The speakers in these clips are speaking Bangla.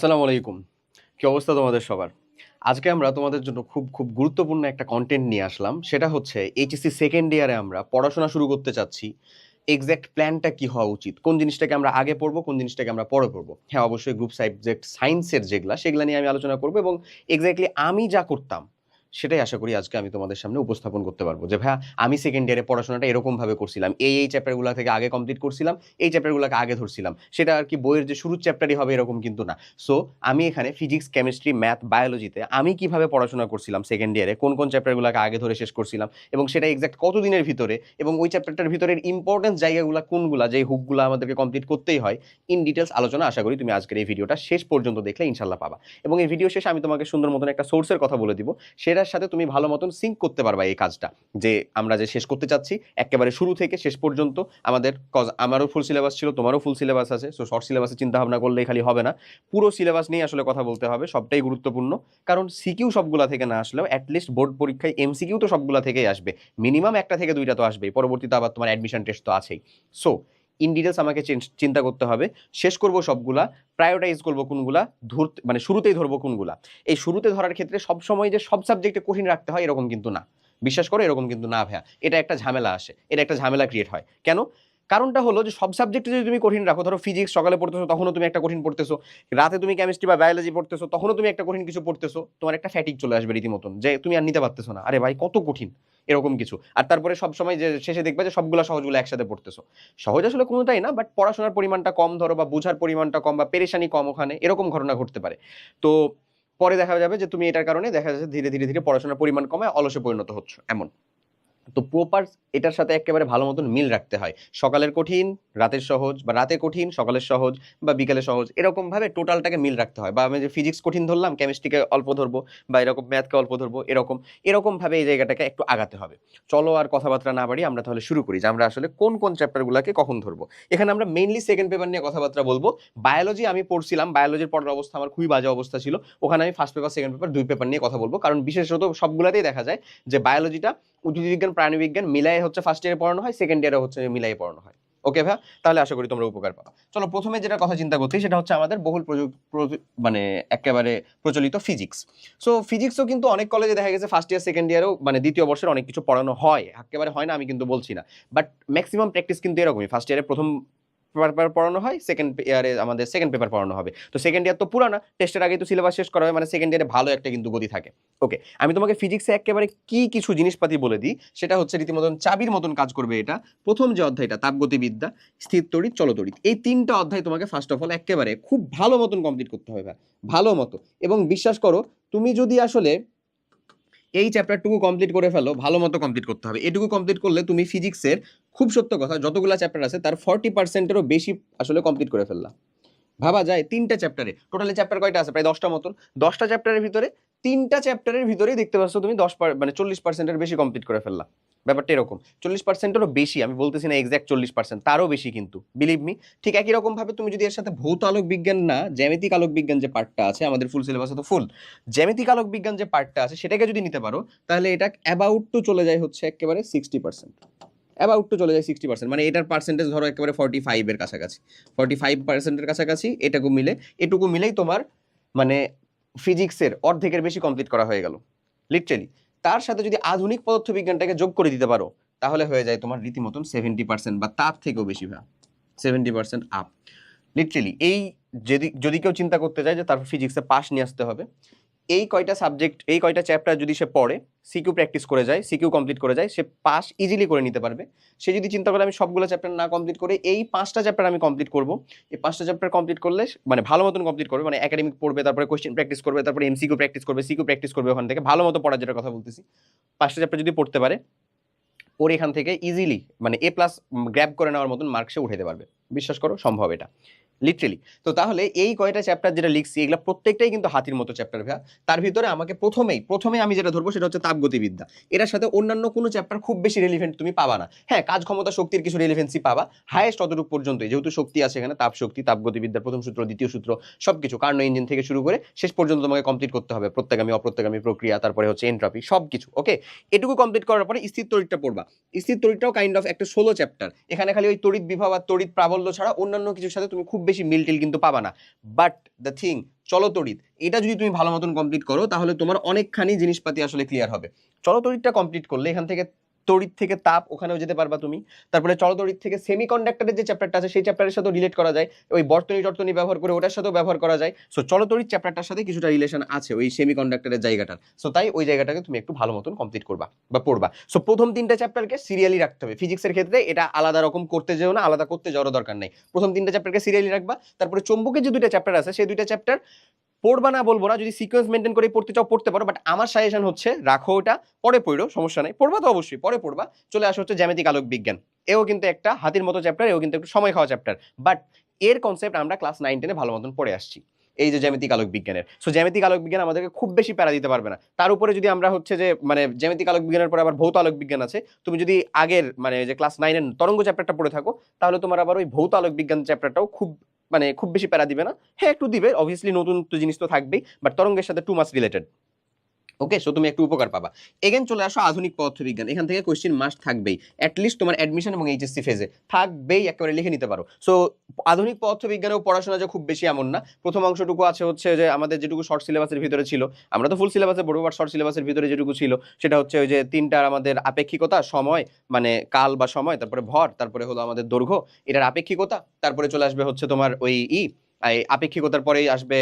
আসসালামু আলাইকুম। কি অবস্থা তোমাদের সবার? আজকে আমরা তোমাদের জন্য খুব খুব গুরুত্বপূর্ণ একটা কনটেন্ট নিয়ে আসলাম। সেটা হচ্ছে এইচএসসি সেকেন্ড ইয়ারে আমরা পড়াশোনা শুরু করতে চাচ্ছি। এক্সাক্ট প্ল্যানটা কি হওয়া উচিত? কোন জিনিসটাকে আমরা আগে পড়বো, কোন জিনিসটাকে আমরা পরে পড়বো? হ্যাঁ, অবশ্যই গ্রুপ সাবজেক্ট সায়েন্সের যেগুলা সেগুলা নিয়ে আমি আলোচনা করব এবং এক্সাক্টলি আমি যা করতাম সেটাই আশা করি আজকে আমি তোমাদের সামনে উপস্থাপন করতে পারবো। যে ভাইয়া আমি সেকেন্ড ইয়ারে পড়াশোনাটা এরকমভাবে করছিলাম। এই চ্যাপ্টারগুলা থেকে আগে কমপ্লিট করছিলাম, এই চ্যাপ্টারগুলোকে আগে ধরছিলাম। সেটা আর কি বইয়ের যে শুরুর চ্যাপ্টারই হবে এরকম কিন্তু না। সো আমি এখানে ফিজিক্স, কেমিস্ট্রি, ম্যাথ, বায়োলজিতে আমি কিভাবে পড়াশোনা করছিলাম সেকেন্ড ইয়ারে, কোন কোন চ্যাপ্টারগুলোকে আগে ধরে শেষ করছিলাম এবং সেটা এক্সাক্ট কতদিনের ভিতরে এবং ওই চ্যাপ্টারটার ভিতরের ইম্পর্টেন্স জায়গাগুলো কোনগুলা, যে হুকগুলো আমাদেরকে কমপ্লিট করতেই হয়, ইন ডিটেলস আলোচনা আশা করি তুমি আজকের এই ভিডিওটা শেষ পর্যন্ত দেখলে ইনশাল্লাহ পাবা। এবং এই ভিডিও শেষে আমি তোমাকে সুন্দর মতন একটা সোর্সের কথা বলে দিব, সেটার সাথে তুমি ভালো মতন সিঙ্ক করতে পারবা এই কাজটা, যে আমরা যে শেষ করতে চাচ্ছি একেবারে শুরু থেকে শেষ পর্যন্ত আমাদের। কজ আমারও ফুল সিলেবাস ছিল, তোমারও ফুল সিলেবাস আছে। সো শর্ট সিলেবাসে চিন্তা ভাবনা করলেই খালি হবে না, পুরো সিলেবাস নিয়ে আসলে কথা বলতে হবে। সবটাই গুরুত্বপূর্ণ, কারণ সিকিউ সবগুলা থেকে না আসলেও অ্যাটলিস্ট বোর্ড পরীক্ষায় এমসিকিউ তো সবগুলা থেকেই আসবে। মিনিমাম একটা থেকে দুইটা তো আসবেই, পরবর্তীতে আবার তোমার অ্যাডমিশন টেস্ট তো আছেই। সো ইন ডিটেলস আমাকে চিন্তা করতে হবে, শেষ করব সবগুলা, প্রায়োরিটাইজ করবো কোনগুলা, ধরতে মানে শুরুতেই ধরবো কোনগুলা। এই শুরুতে ধরার ক্ষেত্রে সবসময় যে সব সাবজেক্টে কঠিন রাখতে হয় এরকম কিন্তু না। বিশ্বাস করো, এরকম কিন্তু না ভাইয়া। এটা একটা ঝামেলা আসে, এটা একটা ঝামেলা ক্রিয়েট হয়। কেন? কারণটা হলো যে সব সাবজেক্টে যদি তুমি কঠিন রাখো, ধরো ফিজিক্স সকালে পড়তেছো তখনও তুমি একটা কঠিন পড়তেছো, রাতে তুমি কেমিস্ট্রি বা বায়োলজি পড়তেছো তখনও তুমি একটা কঠিন কিছু পড়তেছো, তোমার একটা ফ্যাটিক চলে আসবে রীতিমতন, যে তুমি আর নিতে পারতেছো না, আরে ভাই কত কঠিন, এরকম কিছু। আর তারপরে সব সময় যে শেষে দেখবে যে সবগুলো সহজগুলো একসাথে পড়তেছো। সহজ আসলে কোনোটাই না, বাট পড়াশোনার পরিমাণটা কম ধরো, বা বোঝার পরিমাণটা কম, বা পেরেশানি কম, ওখানে এরকম ঘটনা ঘটতে পারে। তো পরে দেখা যাবে যে তুমি এটার কারণে দেখা যাচ্ছে ধীরে ধীরে ধীরে পড়াশোনার পরিমাণ কমায় অলসে পরিণত হচ্ছে এমন। তো প্রপার এটার সাথে একেবারে ভালো মতন মিল রাখতে হয়। সকালের কঠিন রাতের সহজ, বা রাতে কঠিন সকালের সহজ, বা বিকেলে সহজ, এরকম ভাবে টোটালটাকে মিল রাখতে হয়। বা আমি যে ফিজিক্স কঠিন ধরলাম, কেমিস্ট্রিকে অল্প ধরবো, বা এরকম ম্যাথকে অল্প ধরবো, এরকম এরকম ভাবে এই জায়গাটাকে একটু আগাতে হবে। চলো আর কথাবার্তা না বাড়ি, আমরা তাহলে শুরু করি যে আমরা আসলে কোন কোন চ্যাপ্টারগুলোকে কখন ধরবো। এখানে আমরা মেইনলি সেকেন্ড পেপার নিয়ে কথাবার্তা বলবো। বায়োলজি আমি পড়ছিলাম, বায়োলজির পড়ার অবস্থা আমার খুবই বাজে অবস্থা ছিল। ওখানে আমি ফার্স্ট পেপার সেকেন্ড পেপার দুই পেপার নিয়ে কথা বলবো, কারণ বিশেষত সবগুলাতেই দেখা যায় যে বায়োলজিটা উদ্ভিদ বিজ্ঞান প্রাণী বিজ্ঞান মিলাই হচ্ছে ফার্স্ট ইয়ারে পড়ানো হয়, সেকেন্ড ইয়ারে হচ্ছে মিলাই পড়ানো হয়। ওকে ভাই, তাহলে আশা করি তোমরা উপকার পাবা। চলো প্রথমে যেটা কথা চিন্তা করছি সেটা হচ্ছে আমাদের বহুল মানে একেবারে প্রচলিত ফিজিক্স। সো ফিজিক্সও কিন্তু অনেক কলেজে দেখা গেছে ফার্স্ট ইয়ার সেকেন্ড ইয়ারেও মানে দ্বিতীয় বর্ষের অনেক কিছু পড়ানো হয়, একেবারে হয় না আমি কিন্তু বলছি না, বাট ম্যাক্সিমাম প্র্যাকটিস কিন্তু এরকমই। ফার্স্ট ইয়ারে প্রথম পেপার পড়ানো হয়, সেকেন্ড ইয়ারে আমাদের সেকেন্ড পেপার পড়ানো হবে। তো সেকেন্ড ইয়ার তো পুরানা টেস্টের আগে তো সিলেবাস শেষ করা হয়, মানে সেকেন্ড ইয়ারে ভালো একটা কিন্তু গতি থাকে। ওকে, আমি তোমাকে ফিজিক্সে একেবারে কি কিছু জিনিসপাতি বলে দিই, সেটা হচ্ছে রীতিমতন চাবির মতন কাজ করবে এটা। প্রথম যে অধ্যায়টা তাপগতিবিদ্যা, স্থির তড়িৎ, চলতড়িৎ, এই তিনটা অধ্যায় তোমাকে ফার্স্ট অফ অল একেবারে খুব ভালো মতন কমপ্লিট করতে হবে ভাই, ভালো মতো। এবং বিশ্বাস করো, তুমি যদি আসলে এই চ্যাপ্টারটুকু কমপ্লিট করে ফেলো, ভালো মতো কমপ্লিট করতে হবে। এটুকু কমপ্লিট করলে তুমি ফিজিক্সের, খুব সত্য কথা, যতগুলো চ্যাপ্টার আছে তার 40%-এরও বেশি আসলে কমপ্লিট করে ফেললাম। ভাবা যায় তিনটা চ্যাপ্টারে, টোটালি চ্যাপ্টার কয়টা আছে? প্রায় 10টা মতন। 10টা চ্যাপ্টারের ভিতরে তিনটা চ্যাপ্টারের ভিতরেই দেখতে পাচ্ছ তুমি মানে 40%-এর বেশি কমপ্লিট করে ফেললা। ব্যাপারটা এরকম, 40%-এরও বেশি, আমি বলতেছি না এক্সাক্ট 40%, তারও বেশি কিন্তু, বিলিভ মি। ঠিক একই রকম ভাবে তুমি যদি এর সাথে ভৌত আলোক বিজ্ঞান না, জ্যামিতিক আলোক বিজ্ঞান যে পার্টটা আছে আমাদের ফুল সিলেবাসে, তো ফুল জ্যামিতিক আলোক বিজ্ঞান যে পার্টটা আছে সেটাকে যদি নিতে পারো, তাহলে এটা অ্যাবাউট টু চলে যায় হচ্ছে একেবারে 60%। অ্যাবাউট টু চলে যায় 60%, মানে এটার পার্সেন্টেজ ধরো একেবারে 45-এর কাছাকাছি, 45%-এর কাছাকাছি। এটুকু মিলেই তোমার মানে ফিজিক্সের অর্ধেকের বেশি কমপ্লিট করা হয়ে গেল লিটারেলি। তার সাথে যদি আধুনিক পদার্থবিজ্ঞানটাকে যোগ করে দিতে পারো, তাহলে হয়ে যায় তোমার রীতিমতন 70% বা তার থেকেও বেশি ভাগ, 70% আপ লিটারেলি। এই যদি যদি কেউ চিন্তা করতে যায় যে তার ফিজিক্সে পাস নিয়ে আসতে হবে, এই কয়টা সাবজেক্ট, এই কয়টা চ্যাপ্টার যদি সে পড়ে, সিকিউ প্র্যাকটিস করে যায়, সিকিউ কমপ্লিট করে যায়, সে পাস ইজিলি করে নিতে পারবে। সে যদি চিন্তা করে আমি সবগুলো চ্যাপ্টার না কমপ্লিট করে এই 5টা চ্যাপ্টার আমি কমপ্লিট করব, এই 5টা চ্যাপ্টার কমপ্লিট করলে মানে ভালো মতন কমপ্লিট করবে, মানে একাডেমিক পড়বে, তারপরে কোশ্চেন প্র্যাকটিস করবে, তারপরে এমসিকিউ প্র্যাকটিস করবে, সিকিউ প্র্যাকটিস করবে, ওখান থেকে ভালো মতো পড়ার যেটা কথা বলতেছি, 5টা চ্যাপ্টার যদি পড়তে পারে, ওর এখান থেকে ইজিলি মানে A+ গ্র্যাব করে নেওয়ার মতন মার্ক সে উঠাইতে পারবে। বিশ্বাস করো সম্ভব এটা লিটারেলি। তো তাহলে এই কয়টা চ্যাপ্টার যেটা লিখছি, এগুলো প্রত্যেকটাই কিন্তু হাতির মতো চ্যাপ্টার ভাইয়া। তার ভিতরে আমাকে প্রথমে আমি যেটা ধরবো সেটা হচ্ছে তাপগতিবিদ্যা। এটার সাথে অন্যান্য কোনো চ্যাপ্টার খুব বেশি রিলিভেন্ট তুমি পাবা না। হ্যাঁ, কাজ ক্ষমতা শক্তির কিছু রিলিভেন্সি পাবা, হাইয়েস্ট অতটুকু পর্যন্তই, যেহেতু শক্তি আছে এখানে, তাপ শক্তি, তাপগতিবিদ্যার প্রথম সূত্র, দ্বিতীয় সূত্র, সবকিছু কার্নো ইঞ্জিন থেকে শুরু করে শেষ পর্যন্ত তোমাকে কমপ্লিট করতে হবে, প্রত্যেগামী অপ্রত্যগামী প্রক্রিয়া, তারপরে হচ্ছে এন্ট্রপি, সবকিছু। ওকে, এটুকু কমপ্লিট করার পরে স্থির তড়িৎটা পড়বা। স্থির তড়িৎটাও কাইন্ড অফ একটা 16 চ্যাপ্টার। এখানে খালি ওই তড়িৎ বিভব আর তড়িৎ প্রাবল্য ছাড়া অন্যান্য কিছুর সাথে তুমি খুব বেশি মিল টিল কিন্তু পাবা না। বাট দ্য থিং, চলতড়িৎ, এটা যদি তুমি ভালো মতন কমপ্লিট করো তাহলে তোমার অনেকখানি জিনিসপাতি আসলে ক্লিয়ার হবে। চলতড়িৎটা কমপ্লিট করলে এখান থেকে তড়িৎ থেকে তাপ, ওখানেও যেতে পারবা তুমি। তারপরে চলতড়িৎ থেকে সেমিকন্ডাক্টরের যে চ্যাপ্টারটা আছে সেই চ্যাপ্টারের সাথে রিলেট করা যায়, ওই বর্তনী টর্তনী ব্যবহার করে ওটার সাথেও ব্যবহার করা যায়। সো চলতড়িৎ চ্যাপ্টারটার সাথে কিছুটা রিলেশন আছে ওই সেমিকন্ডাক্টরের জায়গাটার। সো তাই ওই জায়গাটাকে তুমি একটু ভালো মতন কমপ্লিট করবা বা পড়বা। সো প্রথম 3টে চ্যাপ্টারকে সিরিয়ালি রাখতে হবে। ফিজিক্সের ক্ষেত্রে এটা আলাদা রকম করতে যেও না, আলাদা করতে যাওয়ার দরকার নেই। প্রথম 3টে চ্যাপ্টারকে সিরিয়ালি রাখবা। তারপরে চৌম্বকের যে 2টা চ্যাপ্টার আছে সেই 2টা চ্যাপ্টার পড়বা না বলবো না, যদি সিকোয়েন্স মেনটেন করে পড়তে চাও পড়তে পারো, বাট আমার সাজেশন হচ্ছে রাখো ওটা, পরে পড়ো, সমস্যা নেই, পড়বা তো অবশ্যই পরে পড়বা। চলে আসো হচ্ছে জ্যামিতিক আলোক বিজ্ঞান। এও কিন্তু একটা হাতির মতো চ্যাপ্টার, এও কিন্তু একটু সময় খাওয়া চ্যাপ্টার, বাট এর কনসেপ্ট আমরা ক্লাস 9-10 ভালো মতন পড়ে আসছি, এই যে জ্যামিতিক আলোক বিজ্ঞানের। সো জ্যামিতিক আলোক বিজ্ঞান আমাদেরকে খুব বেশি প্যারা দিতে পারবে না। তার উপরে যদি আমরা হচ্ছে যে মানে জ্যামিতিক আলোক বিজ্ঞানের পরে আবার ভৌত আলোক বিজ্ঞান আছে, তুমি যদি আগের মানে যে ক্লাস 9-এর তরঙ্গ চ্যাপ্টারটা পড়ে থাকো তাহলে তোমার আবার ওই ভৌত আলোক বিজ্ঞান চ্যাপ্টারটাও খুব বেশি প্যারা দিবে না। হ্যাঁ একটু দিবে, অবভিয়াসলি নতুন তো জিনিস তো থাকবেই, বাট তরঙ্গের সাথে টু মাচ রিলেটেড। ওকে, সো তুমি একটু উপকার পাবা। এগেন চলে আসো আধুনিক পদার্থবিজ্ঞান, এখান থেকে কোশ্চেন মাস্ট থাকবেই, অ্যাটলিস্ট তোমার অ্যাডমিশন এবং এইচএসসি ফেজে থাকবেই, একেবারে লিখে নিতে পারো। সো আধুনিক পদার্থবিজ্ঞানেও পড়াশোনা যে খুব বেশি এমন না। প্রথম অংশটুকু আছে হচ্ছে যে আমাদের যেটুকু শর্ট সিলেবাসের ভিতরে ছিল, আমরা তো ফুল সিলেবাসে পড়বো, বাট শর্ট সিলেবাসের ভিতরে যেটুকু ছিল সেটা হচ্ছে ওই যে 3টার আমাদের আপেক্ষিকতা, সময় মানে কাল বা সময়, তারপরে ভর, তারপরে হলো আমাদের দৈর্ঘ্য, এটার আপেক্ষিকতা, তারপরে চলে আসবে হচ্ছে তোমার ওই আপেক্ষিকতার পরেই আসবে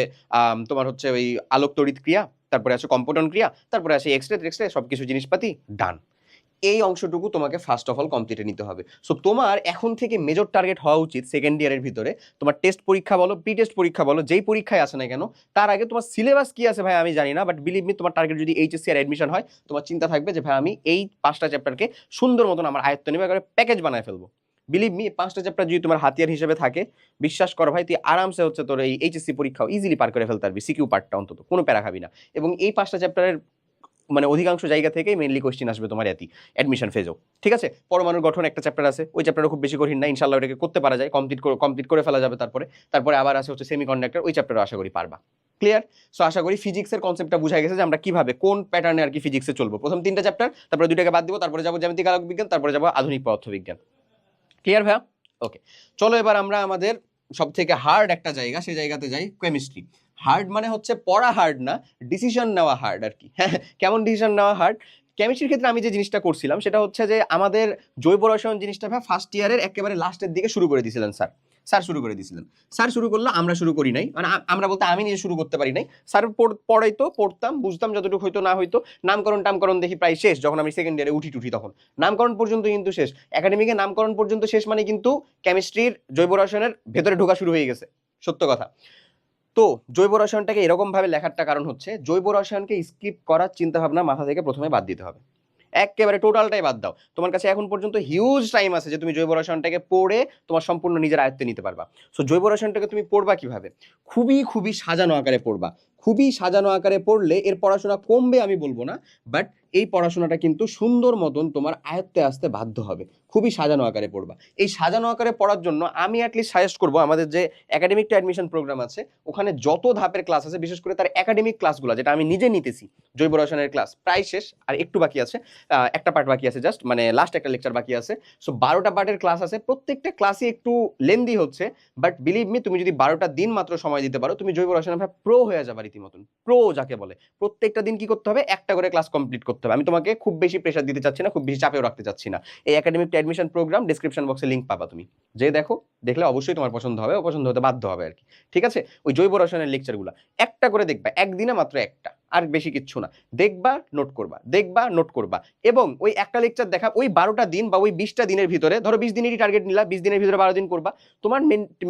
তোমার হচ্ছে ওই আলোক তড়িৎ ক্রিয়া, তারপরে আছে কম্পটন ক্রিয়া, তারপরে আছে এক্সরে সবকিছু জিনিসপাতি ডান। এই অংশটুকু তোমাকে ফার্স্ট অফ অল কমপ্লিটে নিতে হবে। সো তোমার এখন থেকে মেজর টার্গেট হওয়া উচিত সেকেন্ড ইয়ারের ভিতরে তোমার টেস্ট পরীক্ষা বলো, প্রি টেস্ট পরীক্ষা বলো, যেই পরীক্ষায় আসে না কেন তার আগে তোমার সিলেবাস কি আছে ভাই আমি জানি না, বাট বিলিভ মি তোমার টার্গেট যদি এইচএসসি আর অ্যাডমিশন হয়, তোমার চিন্তা থাকবে যে ভাই আমি এই 5টা চ্যাপ্টারকে সুন্দর মতন আমার আয়ত্ত নেবে, একেবারে প্যাকেজ বানায় ফেলবো। বিলিভ মি 5টা চ্যাপ্টার যদি তোমার হাতিয়ার হিসেবে থাকে, বিশ্বাস কর ভাই তুই আরামসে হচ্ছে তোর এই এইচএসসি পরীক্ষাও ইজিলি পার করে ফেলতে পারবি, সিকিউ পার্টটা অন্তত কোনো প্যারা খাবি না। এবং এই 5টা চ্যাপ্টারের মানে অধিকাংশ জায়গা থেকেই মেইনলি কোশ্চেন আসবে তোমার অ্যাডমিশন ফেজও। ঠিক আছে, পরমাণুর গঠন একটা চ্যাপ্টার আছে, ওই চ্যাপ্টারও খুব বেশি কঠিন না, ইনশাআল্লাহ ওটাকে করতে পারা যায়, কমপ্লিট করে ফেলা যাবে। তারপরে আবার আছে হচ্ছে সেমিকন্ডাক্টর, ওই চ্যাপ্টারও আশা করি পারবা। ক্লিয়ার? সো আশা করি ফিজিক্সের কনসেপ্টটা বুঝা গেছে যে আমরা কিভাবে কোন প্যাটার্নে আর কি ফিজিক্সে চলবো। প্রথম 3টা চ্যাপ্টার, তারপরে 2টাকে বাদ দিব, তারপরে যাবো জ্যামিতিক আলোক বিজ্ঞান, তারপরে যাবো আধুনিক পদার্থবিজ্ঞান। ক্লিয়ার ভাইয়া? ওকে, চলো এবার আমরা আমাদের সব থেকে হার্ড একটা জায়গা, সেই জায়গাতে যাই, কেমিস্ট্রি। হার্ড মানে হচ্ছে পড়া হার্ড না, ডিসিশন নেওয়া হার্ড আর কি। হ্যাঁ, কেমন ডিসিশন নেওয়া হার্ড? কেমিস্ট্রির ক্ষেত্রে আমি যে জিনিসটা করছিলাম সেটা হচ্ছে যে আমাদের জৈব রসায়ন জিনিসটা ভাই ফার্স্ট ইয়ারের একেবারে লাস্টের দিকে শুরু করে দিয়েছিলেন স্যার শুরু করে দিয়েছিলেন। স্যার শুরু করলো, আমরা শুরু করি নাই, মানে আমরা বলতে আমি নিজে শুরু করতে পারি নাই। স্যার পড়াইতো, পড়তাম, বুঝতাম যতটুকু হয়তো না হয়তো, নামকরণ দেখি প্রায় শেষ, যখন আমি সেকেন্ড ইয়ারে উঠি তখন নামকরণ পর্যন্ত কিন্তু শেষ। একাডেমিকে নামকরণ পর্যন্ত শেষ মানে কিন্তু কেমিস্ট্রির জৈব রসায়নের ভেতরে ঢোকা শুরু হয়ে গেছে, সত্য কথা। তো জৈব রসায়নটাকে এরকম ভাবে লেখারটা কারণ হচ্ছে জৈব রসায়নকে স্কিপ করার চিন্তা ভাবনা মাথা থেকে প্রথমে বাদ দিতে হবে, একেবারে টোটালটাই বাদ দাও। তোমার কাছে এখন পর্যন্ত হিউজ টাইম আছে যে তুমি জৈব রসায়নটাকে পড়ে তোমার সম্পূর্ণ নিজের আয়ত্তে নিতে পারবা। সো জৈব রসায়নটাকে তুমি পড়বা কিভাবে? খুবই সাজানো আকারে পড়বা। খুবই সাজানো আকারে পড়লে এর পড়াশোনা কমবে আমি বলবো না, বাট এই পড়াশোনাটা কিন্তু সুন্দর মতন তোমার আয়ত্তে আসতে বাধ্য হবে। খুবই সাজানো আকারে পড়বা। এই সাজানো আকারে পড়ার জন্য আমি অ্যাটলিস্ট সাজেস্ট করবো আমাদের যে একাডেমিক টু অ্যাডমিশন প্রোগ্রাম আছে, ওখানে যত ধাপের ক্লাস আছে, বিশেষ করে তার একাডেমিক ক্লাসগুলো যেটা আমি নিজে নিতেছি, জৈব রসায়নের ক্লাস প্রায় শেষ, আর একটু বাকি আছে, একটা পার্ট বাকি আছে, জাস্ট মানে লাস্ট একটা লেকচার বাকি আছে। সো 12টা পার্টের ক্লাস আছে, প্রত্যেকটা ক্লাসই একটু লেন্দি হচ্ছে, বাট বিলিভ মি তুমি যদি 12টা দিন মাত্র সময় দিতে পারো, তুমি জৈব রসায়ন প্রো হয়ে যাবে রীতিমতন। প্রো যাকে বলে, প্রত্যেকটা দিন কি করতে হবে? একটা করে ক্লাস কমপ্লিট করতে হবে। আমি তোমাকে খুব বেশি প্রেশার দিতে চাচ্ছি না, খুব বেশি চাপেও রাখতে চাচ্ছি না। এই একাডেমিক অ্যাডমিশন প্রোগ্রাম ডেসক্রিপশন বক্সে লিংক পাবা, তুমি যে দেখলে অবশ্যই তোমার পছন্দ হবে, পছন্দ হতে বাধ্য হবে আর কি। ঠিক আছে, ওই জৈব রসায়নের লেকচারগুলো একটা করে দেখবা, একদিনে মাত্র একটা, আর বেশি কিচ্ছু না। দেখবা, নোট করবা, এবং ওই একটা লেকচার দেখা ওই 12টা দিন বা ওই 20টা দিনের ভিতরে, ধরো 20 দিনেরই টার্গেট নিলা, 20 দিনের ভিতরে 12 দিন করবা। তোমার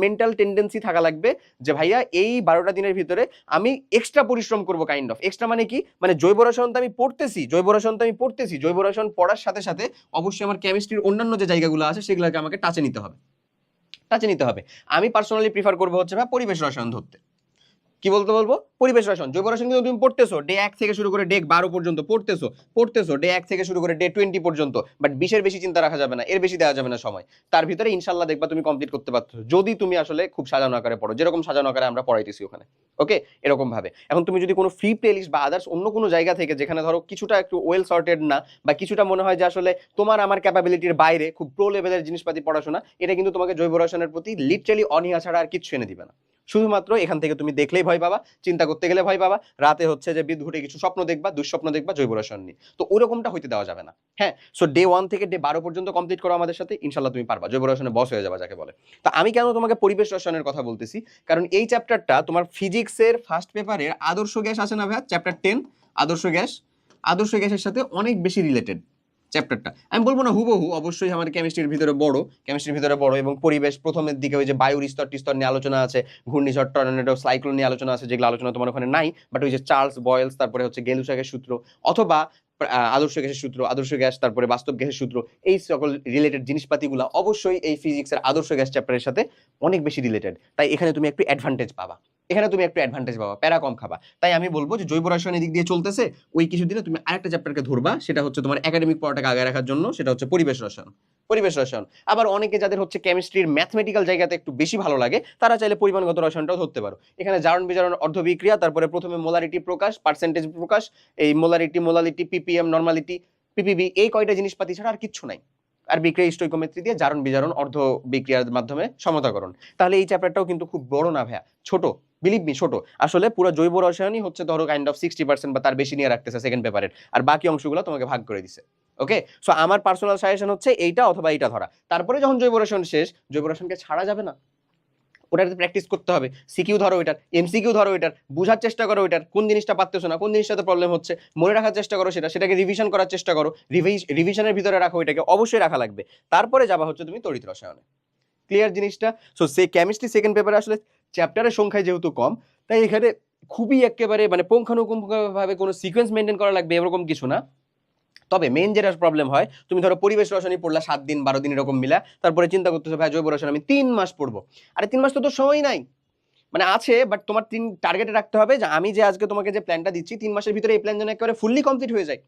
মেন্টাল টেন্ডেন্সি থাকা লাগবে যে ভাইয়া এই 12টা দিনের ভিতরে আমি এক্সট্রা পরিশ্রম করবো, কাইন্ড অফ এক্সট্রা মানে কি, মানে জৈব রসায়ন তো আমি পড়তেছি, জৈব রসায়ন পড়ার সাথে সাথে অবশ্যই আমার কেমিস্ট্রির অন্যান্য যে জায়গাগুলো আছে সেগুলোকে আমাকে টাচে নিতে হবে। আমি পার্সোনালি প্রিফার করবো হচ্ছে ভাই পরিবেশ রসায়ন ধরতে। কি বলতে বলবো? পরিবেশ রসায়ন। জৈব রসায়ন কিন্তু তুমি পড়তেছো ডে 1 থেকে শুরু করে ডে 12 পর্যন্ত পড়তেছো ডে 1 থেকে শুরু করে ডে 20 পর্যন্ত, বাট 20 এর বেশি চিন্তা রাখা যাবে না, এর বেশি দেওয়া যাবে না সময়। তার ভিতরে ইনশাআল্লাহ দেখবা তুমি কমপ্লিট করতে পারছো, যদি তুমি আসলে খুব সাজানো আকারে পড়ো, যেরকম সাজানো আকারে আমরা পড়াইতেছি ওখানে। ওকে, এরকম ভাবে। এখন তুমি যদি কোনো ফ্রি প্লেলিস্ট বা আদার্স অন্য কোনো জায়গা থেকে, যেখানে ধরো কিছুটা একটু ওয়েল সর্টেড না, বা কিছুটা মনে হয় যে আসলে তোমার আমার ক্যাপাবিলিটির বাইরে, খুব প্রো লেভেলের জিনিসপাতি পড়াশোনা, এটা কিন্তু তোমাকে জৈব রসায়নের প্রতি লিটারালি অনীহা ছাড়া আর কিচ্ছু এনে দিবে না। শুধুমাত্র এখান থেকে তুমি দেখলেই ভয় পাবা, চিন্তা করতে গেলে ভয় পাবা, রাতে হচ্ছে যে বিদঘুটে কিছু স্বপ্ন দেখবা, দুঃস্বপ্ন দেখবা জৈব রসায়ন নিয়ে। তো ওরকমটা হইতে দেওয়া যাবে না। হ্যাঁ, সো ডে 1 থেকে ডে 12 পর্যন্ত কমপ্লিট করো আমাদের সাথে, ইনশাল্লাহ তুমি পারবা, জৈব রসায়নে বস হয়ে যাবা যাকে বলে। তো আমি কেন তোমাকে পরিবেশ রসায়নের কথা বলতেছি, কারণ এই চ্যাপ্টারটা তোমার ফিজিক্সের ফার্স্ট পেপারের আদর্শ গ্যাস আছে না ভাই, চ্যাপ্টার 10 আদর্শ গ্যাসের সাথে অনেক বেশি রিলেটেড চ্যাপ্টারটা। আমি বলবো না হুবহু, অবশ্যই আমাদের কেমিস্ট্রির ভিতরে বড়, এবং পরিবেশ প্রথমের দিকে ওই যে বায়ুর স্তর টিস্তর নিয়ে আলোচনা আছে, ঘূর্ণিঝড় টর্নেডো সাইক্লোন নিয়ে আলোচনা আছে, যেগুলো আলোচনা তোমার ওখানে নাই, বাট ওই যে চার্লস বয়েলস, তারপরে হচ্ছে গেলুসাকের সূত্র, অথবা আদর্শ গ্যাসের সূত্র, আদর্শ গ্যাস, তারপরে বাস্তব গ্যাসের সূত্র, এই সকল রিলেটেড জিনিসপাতিগুলো অবশ্যই এই ফিজিক্সের আদর্শ গ্যাস চ্যাপ্টারের সাথে অনেক বেশি রিলেটেড। তাই এখানে তুমি একটু অ্যাডভান্টেজ পাবা, প্যারা কম খাবা। তাই আমি বলবো যে জৈব রসায়নের দিক দিয়ে চলতেছে, ওই কিছুদিনে তুমি আরেকটা চ্যাপ্টারকে ধরবা, সেটা হচ্ছে তোমার একাডেমিক পড়াটাকে আগে রাখার জন্য, সেটা হচ্ছে পরিবেশ রসায়ন। আবার অনেকে যাদের হচ্ছে কেমিস্ট্রির ম্যাথমেটিক্যাল জায়গাতে একটু বেশি ভালো লাগে, তারা চাইলে পরিমাণগত রসায়নটাও ধরতে পারো। এখানে জারণ বিজারণ অর্ধবিক্রিয়া, তারপরে প্রথমে মোলারিটি প্রকাশ, পার্সেন্টেজ প্রকাশ, এই মোলালিটি, পিপিএম, নরমালিটি, পিপিবি, এই কয়টা জিনিসপাতি ছাড়া আর কিচ্ছু নাই। আর বিক্রিয়া স্টোইকোমেট্রি দিয়ে জারণ বিজারণ অর্ধ বিক্রিয়ার মাধ্যমে সমতাকরণ। তাহলে এই চ্যাপ্টারটাও কিন্তু খুব বড় না ভাইয়া, ছোট, বিলিভ মি ছোট। আসলে পুরো জৈব রসায়নই হচ্ছে ধরো কাইন্ড অফ 60% বা তার বেশি নিয়ে রাখতেছে সেকেন্ড পেপারের, আর বাকি অংশগুলো তোমাকে ভাগ করে দিছে। ওকে, সো আমার পার্সোনাল সাজেশন হচ্ছে এইটা অথবা এইটা ধরা। তারপরে যখন জৈব রসায়ন শেষ, জৈব রসায়নকে ছাড়া যাবে না, ওটাতে প্র্যাকটিস করতে হবে। সিকিউ ধরো ওইটার, এমসিকিউ ধরো ওইটার, বুঝার চেষ্টা করো ওইটার, কোন জিনিসটা পারতেছো না, কোন জিনিসটাতে প্রবলেম হচ্ছে, মনে রাখার চেষ্টা করো সেটাকে রিভিশন করার চেষ্টা করো, রিভিশনের ভিতরে রাখো, এটাকে অবশ্যই রাখা লাগবে। তারপরে যাবা হচ্ছে তুমি তড়িৎ রসায়নে। ক্লিয়ার জিনিসটা? সো সে কেমিস্ট্রি সেকেন্ড পেপারে আসলে চ্যাপ্টারের সংখ্যা যেহেতু কম, তাই এখানে খুবই একেবারে মানে পুঙ্খানুপুঙ্খভাবে কোনো সিকোয়েন্স মেনটেন করা লাগবে এরকম কিছু না। তবে মেন যেটা প্রবলেম হয়, তুমি ধরো পরিবেশ রসায়নই পড়লা 7 দিন 12 দিন এরকম মিলা, তারপরে চিন্তা করতেছো ভাই জৈব রসায়ন আমি 3 মাস পড়বো। আরে 3 মাস তো তোর সময় নাই, মানে আছে, বাট তোমার টার্গেটে রাখতে হবে যে আমি যে আজকে তোমাকে যে প্ল্যানটা দিচ্ছি 3 মাসের ভিতরে এই প্ল্যান যেন একেবারে ফুললি কমপ্লিট হয়ে যায়,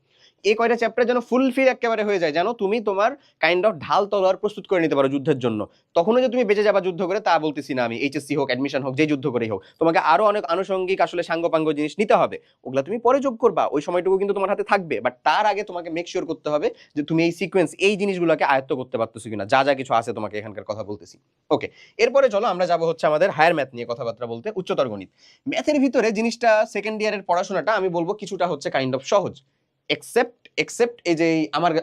এই কয়টা চ্যাপ্টার যেন ফুলফিল একেবারে হয়ে যায়, যেন তুমি তোমার কাইন্ড অফ ঢাল তলোয়ার প্রস্তুত করে নিতে পারো যুদ্ধের জন্য। তখনও যে তুমি বেঁচে যাবা যুদ্ধ করে তা বলতেছি না আমি, এইচএসসি হোক, অ্যাডমিশন হোক, যে যুদ্ধ করেই হোক, তোমাকে আরো অনেক আনুষঙ্গিক আসলে সাঙ্গপাঙ্গ জিনিস নিতে হবে, ওগুলা তুমি পরে যোগ করবা, ওই সময়টুকু কিন্তু তোমার হাতে থাকবে, বাট তার আগে তোমাকে মেক শিওর করতে হবে যে তুমি এই সিকোয়েন্স, এই জিনিসগুলোকে আয়ত্ত করতে পারতেছো কিনা, যা যা কিছু আছে তোমাকে এখানকার কথা বলতেছি। ওকে, এরপরে চলো আমরা যাবো হচ্ছে আমাদের হায়ার ম্যাথ নিয়ে কথাবার্তা বলতে, উচ্চতর গণিত। ম্যাথের ভিতরে জিনিসটা সেকেন্ড ইয়ারের পড়াশোনাটা আমি বলবো কিছুটা হচ্ছে কাইন্ড অফ সহজ, এক্সেপ্ট এই যে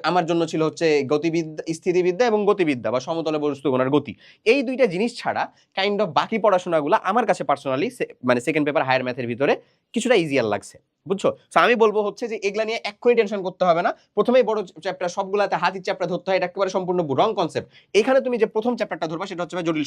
আমার জন্য ছিল হচ্ছে গতিবিদ্যা, স্থিতিবিদ্যা এবং গতিবিদ্যা বা সমতলে বস্তু গণনার গতি, এই দুইটা জিনিস ছাড়া কাইন্ড অফ বাকি পড়াশোনাগুলো আমার কাছে পার্সোনালি মানে সেকেন্ড পেপার হায়ার ম্যাথের ভিতরে কিছুটা ইজিয়ার লাগছে, বুঝছো? তো আমি বলবো হচ্ছে যে এগুলা নিয়ে এক্ষুনি টেনশন করতে হবে না, প্রথমেই বড় চ্যাপ্টার সবগুলাতে হাতির চ্যাপ্টার ধরতে হয়, এটা একেবারে সম্পূর্ণ রং কনসেপ্ট। এখানে তুমি যে প্রথম চ্যাপ্টারটা ধরবা সেটা হচ্ছে জটিল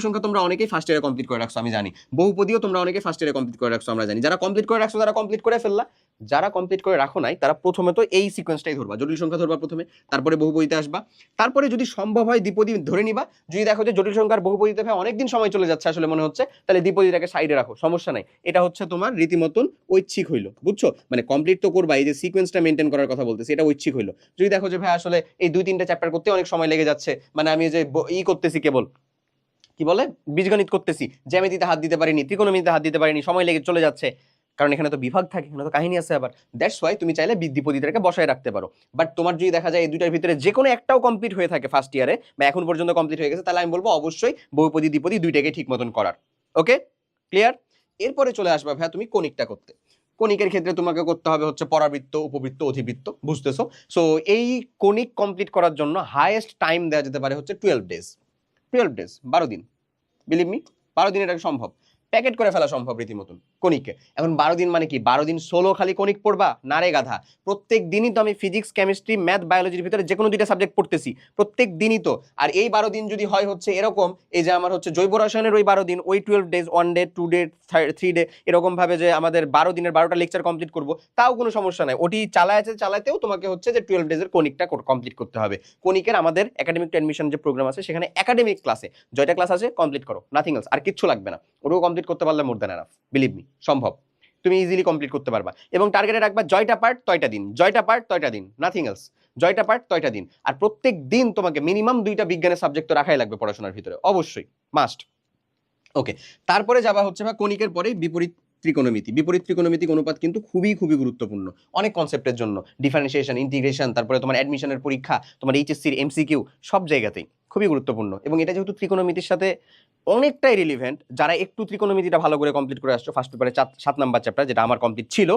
সংখ্যা তোমরা অনেকেই ফার্স্ট ইয়ারে কমপ্লিট করে রাখছো আমি জানি, বহুপদীও তোমরা অনেকেই ফার্স্ট ইয়ারে কমপ্লিট করে রাখছো আমরা জানি, যারা কমপ্লিট করে রাখছো তারা কমপ্লিট করে ফেললা, যারা কমপ্লিট করে রাখো নাই তারা প্রথমে তো এই সিকোয়েন্সটাই ধরবা, জটিল সংখ্যা ধরবা প্রথমে, তারপরে বহুপদীতে আসবা, তারপরে যদি সম্ভব হয় দ্বিপদী ধরে নিবা, যদি দেখো যে জটিল সংখ্যার বহুপদীতে ভাই অনেকদিন সময় চলে যাচ্ছে আসলে মনে হচ্ছে, তাহলে দ্বিপদীটাকে সাইডে রাখো, সমস্যা নাই, এটা হচ্ছে তোমার রীতিমতন ঐচ্ছিক হইলো, বুঝছো? মানে কমপ্লিট তো করবা, এই যে সিকোয়েন্সটা মেনটেন করার কথা বলতেছি এটা ঐচ্ছিক হইলো। যদি দেখো যে ভাই আসলে এই 2-3টা চ্যাপ্টার করতে অনেক সময় লেগে যাচ্ছে, মানে আমি যে করতেছি কেবল কি বলে বীজগণিত করতেছি, জ্যামিতিতে হাত দিতে পারিনি, ত্রিকোণমিতিতে হাত দিতে পারিনি, সময় লেগে চলে যাচ্ছে, কারণ এখানে তো বিভাগ থাকে, এখানে তো কাহিনী আছে আবার, দ্যাটস ওয়াই তুমি চাইলে দ্বিপদীটাকে বসায় রাখতে পারো। বাট তোমার যদি দেখা যায় এই দুইটার ভিতরে যে কোনো একটাও কমপ্লিট হয়ে থাকে ফার্স্ট ইয়ারে বা এখন পর্যন্ত কমপ্লিট হয়ে গেছে, তাহলে আমি বলবো অবশ্যই বহুপদী দ্বিপদী দুইটাকে ঠিক মতন করার। ওকে, ক্লিয়ার? এরপরে চলে আসবা ভাইয়া তুমি কণিকটা করতে। কণিকের ক্ষেত্রে তোমাকে করতে হবে হচ্ছে পরাবৃত্ত, উপবৃত্ত, অধিবৃত্ত, বুঝতেছো? সো এই কণিক কমপ্লিট করার জন্য হাইয়েস্ট টাইম দেওয়া যেতে পারে হচ্ছে 12 ডেজ, 12 দিন, বিলিভ মি 12 দিন এটা সম্ভব, প্যাকেট করে ফেলা সম্ভব রীতিমতন কণিককে। এখন 12 দিন মানে কি 12 দিন সোলো খালি কণিক পড়বা না রে গাধা, প্রত্যেক দিনই তো আমি ফিজিক্স, কেমিস্ট্রি, ম্যাথ, বায়োলজির ভিতরে যে কোনো দুইটা সাবজেক্ট পড়তেছি প্রত্যেক দিনই তো। আর এই 12 দিন যদি হয় হচ্ছে এরকম, এই যে আমার হচ্ছে জৈব রসায়নের ওই 12 দিন, ওই 12 ডেজ, 1 ডে 2 ডে 3 ডে, এরকম ভাবে যে আমাদের 12 দিনের 12টা লেকচার কমপ্লিট করব, তাও কোনো সমস্যা নাই, ওটি চালাতেও তোমাকে হচ্ছে যে 12 ডেজের কণিকটা কমপ্লিট করতে হবে। কণিকের আমাদের একাডেমিক টু অ্যাডমিশন যে প্রোগ্রাম আছে সেখানে একাডেমিক ক্লাসে জয়টা ক্লাস আছে কমপ্লিট করো, নাথিং এলস, আর কিচ্ছু লাগবে না, ওটাও কমপ্লিট কমপ্লিট করতে পারলে more than enough, believe me, সম্ভব, তুমি ইজিলি কমপ্লিট করতে পারবা। এবং টার্গেটে রাখবা জয়টা পার্ট তয়টা দিন, জয়টা পার্ট তয়টা দিন, নাথিং এলস, জয়টা পার্ট তয়টা দিন। আর প্রত্যেক দিন তোমাকে মিনিমাম 2টা বিজ্ঞানের সাবজেক্ট তো রাখাই লাগবে পড়াশোনার ভিতরে, অবশ্যই মাস্ট। ওকে, তারপরে যাবা হচ্ছে বা কণিকের পরে বিপরীত ত্রিকোণমিতি। বিপরীত ত্রিকোণমিতিক অনুপাত কিন্তু খুবই খুবই গুরুত্বপূর্ণ অনেক কনসেপ্টের জন্য, ডিফারেন্সিয়েশন, ইন্টিগ্রেশন, তারপরে তোমার অ্যাডমিশনের পরীক্ষা, তোমার এইচএসসির এমসিকিউ, সব জায়গাতেই খুবই গুরুত্বপূর্ণ। এবং এটা যেহেতু ত্রিকোণমিতির সাথে অনেকটাই রিলিভেন্ট, যারা একটু ত্রিকোণমিতিটা ভালো করে কমপ্লিট করে আসছো, ফার্স্ট পেপারে 7 নাম্বার চ্যাপ্টার যেটা আমার কমপ্লিট ছিল,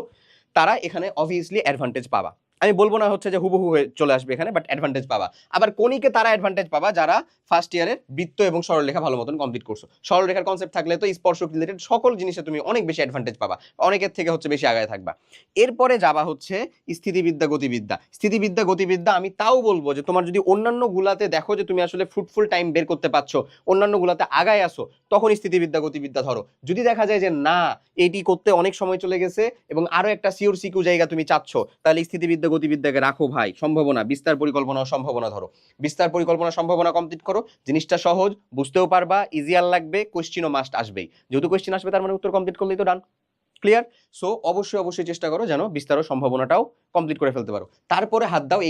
তারা এখানে অবভিয়াসলি অ্যাডভান্টেজ পাবা। আমি বলবো না হচ্ছে যে হুবহু হয়ে চলে আসবে এখানে, বাট অ্যাডভান্টেজ পাবা। আবার কোনিকে তারা অ্যাডভান্টেজ পাবা যারা ফার্স্ট ইয়ারের বৃত্ত এবং সরলরেখা ভালো মতন কমপ্লিট করছো। সরলরেখার কনসেপ্ট থাকলে তো স্পর্শক রিলেটেড সকল জিনিসে তুমি অনেক বেশি অ্যাডভান্টেজ পাবা, অনেকের থেকে হচ্ছে বেশি আগায় থাকবা। এরপরে যাবা হচ্ছে স্থিতিবিদ্যা গতিবিদ্যা। স্থিতিবিদ্যা গতিবিদ্যা আমি তাও বলবো যে তোমার যদি অন্যান্য গুলাতে দেখো যে তুমি আসলে ফ্রুটফুল টাইম বের করতে পারছো, অন্যান্য গুলাতে আগায় আসো, তখন স্থিতিবিদ্যা গতিবিদ্যা ধরো। যদি দেখা যায় যে না, এইটি করতে অনেক সময় চলে গেছে এবং আরো একটা সিওর সিকিউ জায়গা তুমি চাচ্ছ, তাহলে স্থিতিবিদ্যা গতিবিদ্যাকে রাখো ভাই। সম্ভাবনা, বিস্তার পরিকল্পনা ও সম্ভাবনা ধরো। বিস্তার পরিকল্পনা সম্ভাবনা কমপ্লিট করো, জিনিসটা সহজ, বুঝতেও পারবা, ইজিয়ার লাগবে, কোশ্চিনও মাস্ট আসবেই। যেহেতু কোশ্চিন আসবে তার মানে উত্তর কমপ্লিট করলেই তো ডান, ক্লিয়ার। সো অবশ্যই অবশ্যই চেষ্টা করো যেন বিস্তার ও সম্ভাবনাটাও কমপ্লিট করে ফেলতে পারো। তারপরে হাত দাও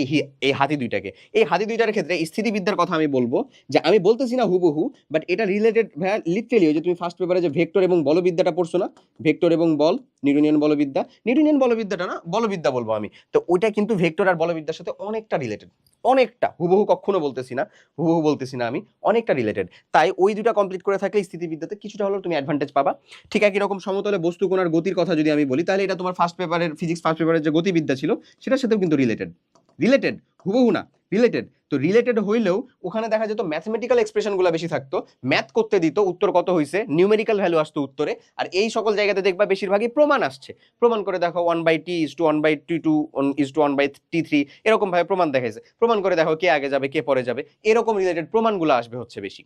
এই হাতি দুইটাকে। এই হাতি দুইটার ক্ষেত্রে স্থিতিবিদ্যার কথা আমি বলবো যে আমি বলতেছি না হুবহু, বাট এটা রিলেটেড ভাইয়া লিটারেলি। ওই যে তুমি ফার্স্ট পেপারে যে ভেক্টর এবং বলবিদ্যাটা পড়ছো না, ভেক্টর এবং বল, নিউটনিয়ান বলবিদ্যা, নিউটনিয়ান বলবিদ্যাটা না, বলবিদ্যা বলবো আমি, তো ওইটা কিন্তু ভেক্টর আর বলবিদ্যার সাথে অনেকটা রিলেটেড, অনেকটা, হুবহু কখনো বলতেছি না, হুবহু বলতেছি না আমি, অনেকটা রিলেটেড। তাই ওই দুটা কমপ্লিট করে থাকলে স্থিতিবিদ্যাতে কিছুটা হলেও তুমি অ্যাডভান্টেজ পাবা। ঠিক একই রকম সমতলে বস্তু কোণার গতির কথা যদি আমি বলি, তাহলে এটা তোমার ফার্স্ট পেপারের ফিজিক্স ফার্স্ট পেপারের যে গতিবিদ্যা ছিল সেটার সাথেও কিন্তু রিলেটেড, রিলেটেড, হুবহু না, রিলেটেড। তো রিলেটেড হইলেও ওখানে দেখা যেত ম্যাথমেটিক্যাল এক্সপ্রেশনগুলো বেশি থাকতো, ম্যাথ করতে দিত, উত্তর কত হয়েছে, নিউমেরিক্যাল ভ্যালু আসতো উত্তরে। আর এই সকল জায়গাতে দেখবা বেশিরভাগই প্রমাণ আসছে, প্রমাণ করে দেখো 1/t=1/t2 1/t3, এরকম ভাবে প্রমাণ দেখাইছে, প্রমাণ করে দেখো কে আগে যাবে কে পরে যাবে, এরকম রিলেটেড প্রমাণগুলো আসবে হচ্ছে বেশি।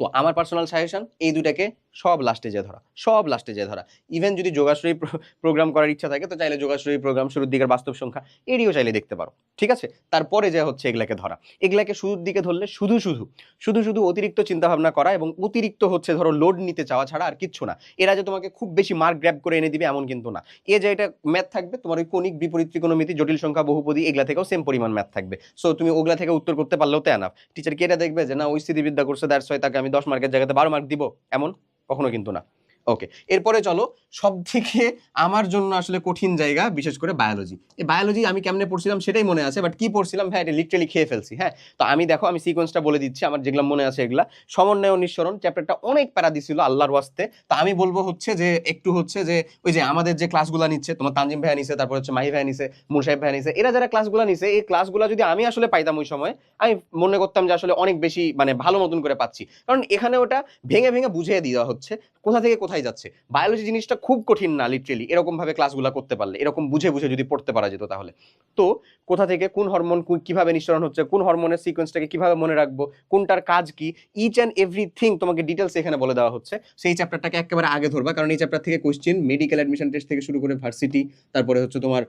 তো আমার পার্সোনাল সাজেশন এই দুটাকে সব লাস্টে যে ধরা, সব লাস্টে যে ধরা। ইভেন যদি যোগাশ্রয়ী প্রোগ্রাম করার ইচ্ছা থাকে তো চাইলে যোগাশ্রয়ী প্রোগ্রাম, শুরুর দিকের বাস্তব সংখ্যা, এটিও চাইলে দেখতে পারো, ঠিক আছে। তারপরে যে হচ্ছে এগুলাকে ধরা, এগুলাকে শুরুর দিকে ধরলে শুধু শুধু শুধু শুধু অতিরিক্ত চিন্তা ভাবনা করা এবং অতিরিক্ত হচ্ছে ধরো লোড নিতে চাওয়া ছাড়া আর কিচ্ছু না। এরা যে তোমাকে খুব বেশি মার্ক গ্র্যাব করে এনে দিবে এমন কিন্তু না। এ যে এটা ম্যাথ থাকবে তোমার ওই কণিক, বিপরীত ত্রিকোণমিতি, জটিল সংখ্যা, বহুপদী, এগুলা থেকেও সেম পরিমাণ ম্যাথ থাকবে। সো তুমি ওগুলা থেকে উত্তর করতে পারলেও তো এনাফ। টিচার কি এটা দেখবে যে না ওই স্থিতিবিদ্যা করছে দ্যাটস ওয়াই তাকে আমি 10 মার্কের জায়গাতে 12 মার্ক দিব, এমন কখনো কিন্তু না। ওকে, এরপরে চলো সব থেকে আমার জন্য আসলে কঠিন জায়গা, বিশেষ করে বায়োলজি। এই বায়োলজি আমি কেমনে পড়ছিলাম সেটাই মনে আছে, বাট কি পড়ছিলাম ভাই এটা লিটারালি খেয়ে ফেলছি। হ্যাঁ, তো আমি দেখো আমি সিকোয়েন্সটা বলে দিচ্ছি, আমার যেগুলো মনে আছে এগুলা। সমন্বয় ও নিঃসরণ চ্যাপ্টারটা অনেক প্যারা দিছিল আল্লাহর ওয়াস্তে। তো আমি বলবো হচ্ছে যে একটু হচ্ছে যে ওই যে আমাদের যে ক্লাসগুলো নিচ্ছে, তোমার তানজিম ভাইয়া নিছে, তারপর হচ্ছে মাহি ভাইয়া নিছে, মুসাইব ভাইয়া নিছে, এরা যারা ক্লাসগুলো নিছে, এই ক্লাসগুলো যদি আমি আসলে পাইতাম ওই সময়, আমি মনে করতাম যে আসলে অনেক বেশি মানে ভালো মতন করে পাচ্ছি। কারণ এখানে ওটা ভেঙে ভেঙে বুঝিয়ে দেওয়া হচ্ছে কোথা থেকে কোথায় যাচ্ছে। বায়োলজি জিনিসটা খুব কঠিন না লিটারেলি, এরকম ভাবে ক্লাসগুলো করতে পারলে, এরকম বুঝে বুঝে যদি পড়তে পারা যেত তাহলে। তো কোথা থেকে কোন হরমোন কিভাবে নিঃসরণ হচ্ছে, কোন হরমোনের সিকোয়েন্সটাকে কিভাবে মনে রাখবো, কোনটার কাজ কি, ইচ অ্যান্ড এভরিথিং তোমাকে ডিটেলস এখানে বলে দেওয়া হচ্ছে। সেই চ্যাপ্টারটাকে একেবারে আগে ধরবা, কারণ এই চ্যাপ্টার থেকে কোশ্চেন মেডিকেল অ্যাডমিশন টেস্ট থেকে শুরু করে ভার্সিটি, তারপরে হচ্ছে তোমার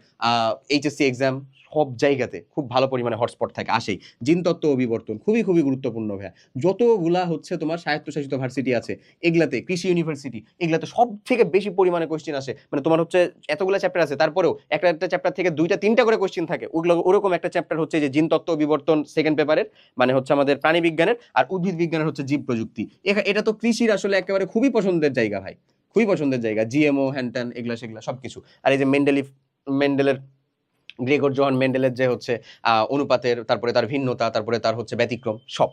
এইচএসসি এক্সাম, সব জায়গাতে খুব ভালো পরিমাণে হটস্পট থাকে আসেই। জিনতত্ত্ব ও বিবর্তন খুবই খুবই গুরুত্বপূর্ণ ভাইয়া। যতগুলা হচ্ছে তোমার স্বায়ত্তশাসিত ভার্সিটি আছে, এগুলাতে, কৃষি ইউনিভার্সিটি, এগুলাতে সব থেকে বেশি পরিমাণে কোশ্চেন আসে। মানে তোমার হচ্ছে এতগুলো চ্যাপ্টার আছে, তারপরেও একটা একটা চ্যাপ্টার থেকে 2টা 3টা করে কোশ্চেন থাকে। ওগুলো ওরকম একটা চ্যাপ্টার হচ্ছে যে জিনতত্ত্ব ও বিবর্তন সেকেন্ড পেপারের, মানে হচ্ছে আমাদের প্রাণী বিজ্ঞানের, আর উদ্ভিদ বিজ্ঞানের হচ্ছে জীব প্রযুক্তি। এটা তো কৃষির আসলে একেবারে খুবই পছন্দের জায়গা ভাই, খুবই পছন্দের জায়গা, জিএমও হ্যানত্যান এগুলা সেগুলা সবকিছু। আর এই যে মেন্ডেলের গ্রেগর জোহান মেন্ডেলের যে হচ্ছে অনুপাতের, তারপরে তার ভিন্নতা, তারপরে তার হচ্ছে ব্যতিক্রম সব।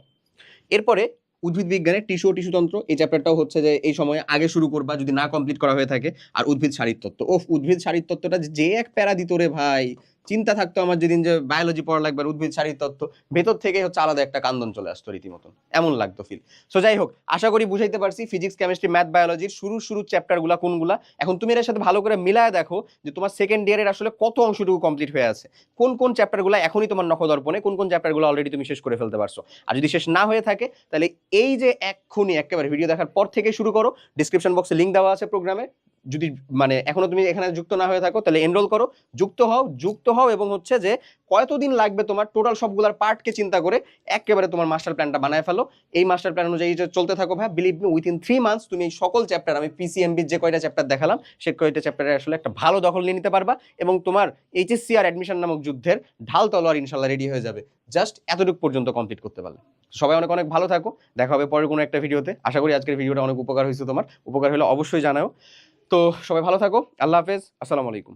এরপরে উদ্ভিদ বিজ্ঞানের টিস্যু ও টিস্যুতন্ত্র, এই চ্যাপ্টারটাও হচ্ছে যে এই সময় আগে শুরু করবা যদি না কমপ্লিট করা হয়ে থাকে। আর উদ্ভিদ শারীরতত্ত্ব, উদ্ভিদ শারীরতত্ত্বটা যে এক প্যারা দিত রে ভাই, চিন্তা থাকতো আমার যেদিন যে বায়োলজি পড়া লাগবে আর উদ্ভিদ শারীরতত্ত্ব, ভেতর থেকে হচ্ছে আলাদা একটা কান্দন চলে আসতো রীতিমতন, এমন লাগতো ফিল। সো যাই হোক, আশা করি বুঝাইতে পারছি ফিজিক্স, কেমিস্ট্রি, ম্যাথ, বায়োলজির শুরু চ্যাপ্টারগুলো কোনগুলা। এখন তুমি এর সাথে ভালো করে মিলায় দেখো যে তোমার সেকেন্ড ইয়ারের আসলে কত অংশটুকু কমপ্লিট হয়ে আছে, কোন কোন চ্যাপ্টারগুলো এখনই তোমার নখদর্পণে, কোন কোন চ্যাপ্টারগুলো অলরেডি তুমি শেষ করে ফেলতে পারছো। আর যদি শেষ না হয়ে থাকে তাহলে এই যে এক্ষুনি একেবারে ভিডিও দেখার পর থেকে শুরু করো, ডিসক্রিপশন বক্সে লিংক দেওয়া আছে প্রোগ্রামে। যদি মানে এখনো তুমি এখানে যুক্ত না হয়ে থাকো তাহলে এনরোল করো, যুক্ত হও, যুক্ত হও এবং হচ্ছে যে কতদিন লাগবে তোমার টোটাল সবগুলার পার্টকে চিন্তা করে একেবারে তোমার মাস্টার প্ল্যানটা বানায় ফেলো। এই মাস্টার প্ল্যান অনুযায়ী যে চলতে থাকো ভাই, বিলিভ মি উইথিন 3 মান্থস তুমি এই সকল চ্যাপ্টার, আমি পিসিএমবির যে কয়টা চ্যাপ্টার দেখালাম সে কয়টা চ্যাপ্টারে আসলে একটা ভালো দখল নিয়ে নিতে পারবা এবং তোমার এইচএসসি আর অ্যাডমিশন নামক যুদ্ধের ঢাল তলোয়ার ইনশাল্লাহ রেডি হয়ে যাবে জাস্ট এতটুকু পর্যন্ত কমপ্লিট করতে পারলে। সবাই অনেক অনেক ভালো থাকো, দেখা হবে পরের কোনো একটা ভিডিওতে। আশা করি আজকের ভিডিওটা অনেক উপকার হয়েছে, তোমার উপকার হলে অবশ্যই জানাও। তো সবাই ভালো থাকো, আল্লাহ হাফেজ, আসসালামু আলাইকুম।